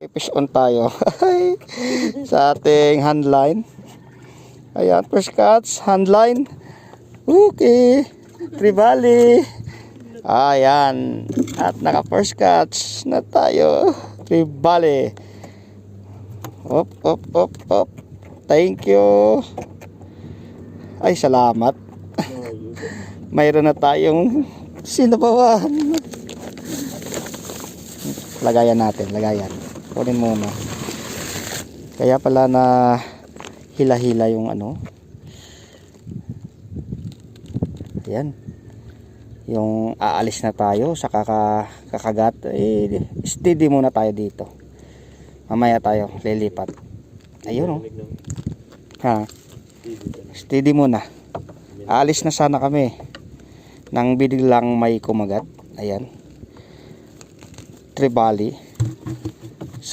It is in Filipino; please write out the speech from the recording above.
Fish on tayo sa ating handline. Ayan, first catch, handline. Okay, tribali. Ayan, at naka first catch na tayo. Tribali. Op. Thank you. Ay, salamat. Mayroon na tayong sinabawan. Lagayan natin, lagayan. Kunin muna. Kaya pala na hila-hila yung ano. Ayan. Yung aalis na tayo sa kakagat. Steady muna tayo dito. Mamaya tayo lilipat. Ayun, oh. Ha. Steady muna. Aalis na sana kami. Nang biglang may kumagat. Ayan. Tribali.